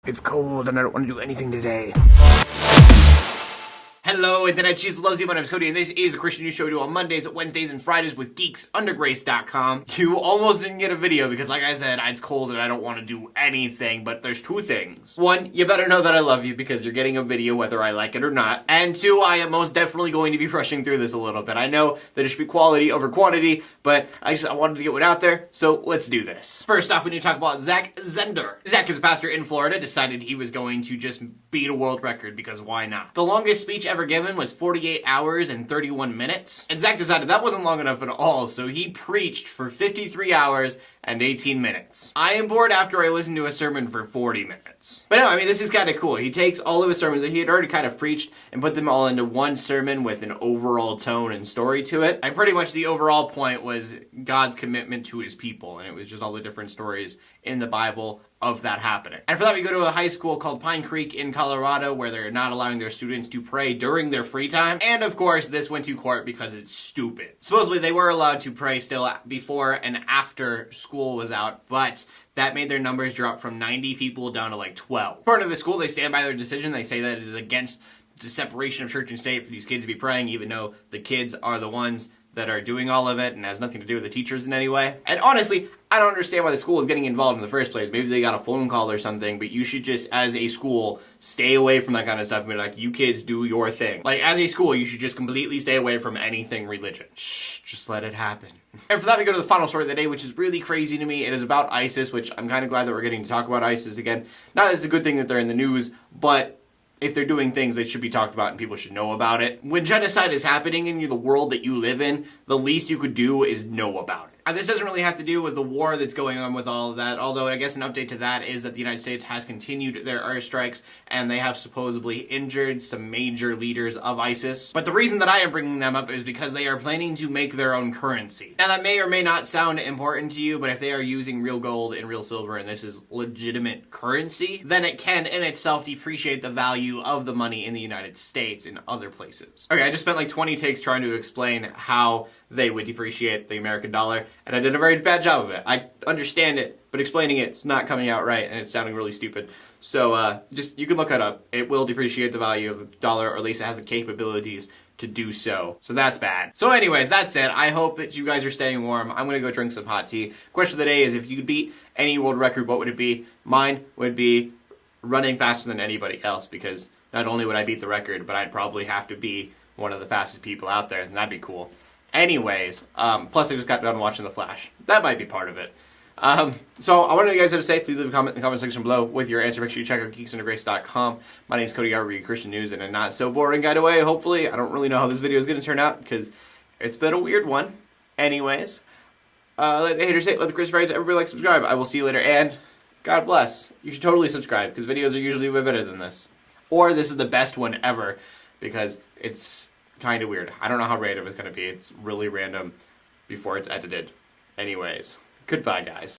It's cold and I don't want to do anything today. Hello, Internet Jesus loves you. My name is Cody, and this is a Christian news show we do on Mondays, Wednesdays, and Fridays with geeksundergrace.com. You almost didn't get a video because, like I said, it's cold and I don't want to do anything, but there's two things. One, you better know that I love you because you're getting a video whether I like it or not. And two, I am most definitely going to be rushing through this a little bit. I know that it should be quality over quantity, but I wanted to get one out there, so let's do this. First off, we need to talk about Zach Zender. Zach is a pastor in Florida, decided he was going to just beat a world record because why not? The longest speech ever given was 48 hours and 31 minutes. And Zach decided that wasn't long enough at all, so he preached for 53 hours and 18 minutes. I am bored after I listened to a sermon for 40 minutes. But no, I mean, this is kind of cool. He takes all of his sermons that he had already kind of preached and put them all into one sermon with an overall tone and story to it. And pretty much the overall point was God's commitment to his people, and it was just all the different stories in the Bible of that happening. And for that, we go to a high school called Pine Creek in Colorado where they're not allowing their students to pray during their free time. And of course, this went to court because it's stupid. Supposedly, they were allowed to pray still before and after school was out, but that made their numbers drop from 90 people down to like 12. According to the school, they stand by their decision. They say that it is against the separation of church and state for these kids to be praying, even though the kids are the ones that are doing all of it and has nothing to do with the teachers in any way. And honestly, I don't understand why the school is getting involved in the first place. Maybe they got a phone call or something, but you should just, as a school, stay away from that kind of stuff and be like, you kids do your thing. Like, as a school, you should just completely stay away from anything religion. Shh, just let it happen. And for that, we go to the final story of the day, which is really crazy to me. It is about ISIS, which I'm kind of glad that we're getting to talk about ISIS again. Not that it's a good thing that they're in the news, but if they're doing things, they should be talked about and people should know about it. When genocide is happening in the world that you live in, the least you could do is know about it. And this doesn't really have to do with the war that's going on with all of that, although I guess an update to that is that the United States has continued their airstrikes and they have supposedly injured some major leaders of ISIS. But the reason that I am bringing them up is because they are planning to make their own currency. Now that may or may not sound important to you, but if they are using real gold and real silver and this is legitimate currency, then it can in itself depreciate the value of the money in the United States in other places. Okay, I just spent like 20 takes trying to explain how they would depreciate the American dollar, and I did a very bad job of it. I understand it, but explaining it's not coming out right, and it's sounding really stupid. So, just, you can look it up. It will depreciate the value of the dollar, or at least it has the capabilities to do so. So that's bad. So anyways, that said, I hope that you guys are staying warm. I'm gonna go drink some hot tea. Question of the day is, if you could beat any world record, what would it be? Mine would be running faster than anybody else, because not only would I beat the record, but I'd probably have to be one of the fastest people out there, and that'd be cool. Anyways, plus I just got done watching The Flash. That might be part of it. So I want to know what you guys have to say. Please leave a comment in the comment section below with your answer. Make sure you check out geeksundergrace.com. My name is Cody. I read Christian news in a not so boring kind of way, hopefully. I don't really know how this video is going to turn out because it's been a weird one. Anyways, let the haters hate, let the Chris write, everybody like, subscribe. I will see you later, and God bless. You should totally subscribe because videos are usually way better than this. Or this is the best one ever because it's kind of weird. I don't know how random it's going to be. It's really random before it's edited. Anyways, goodbye, guys.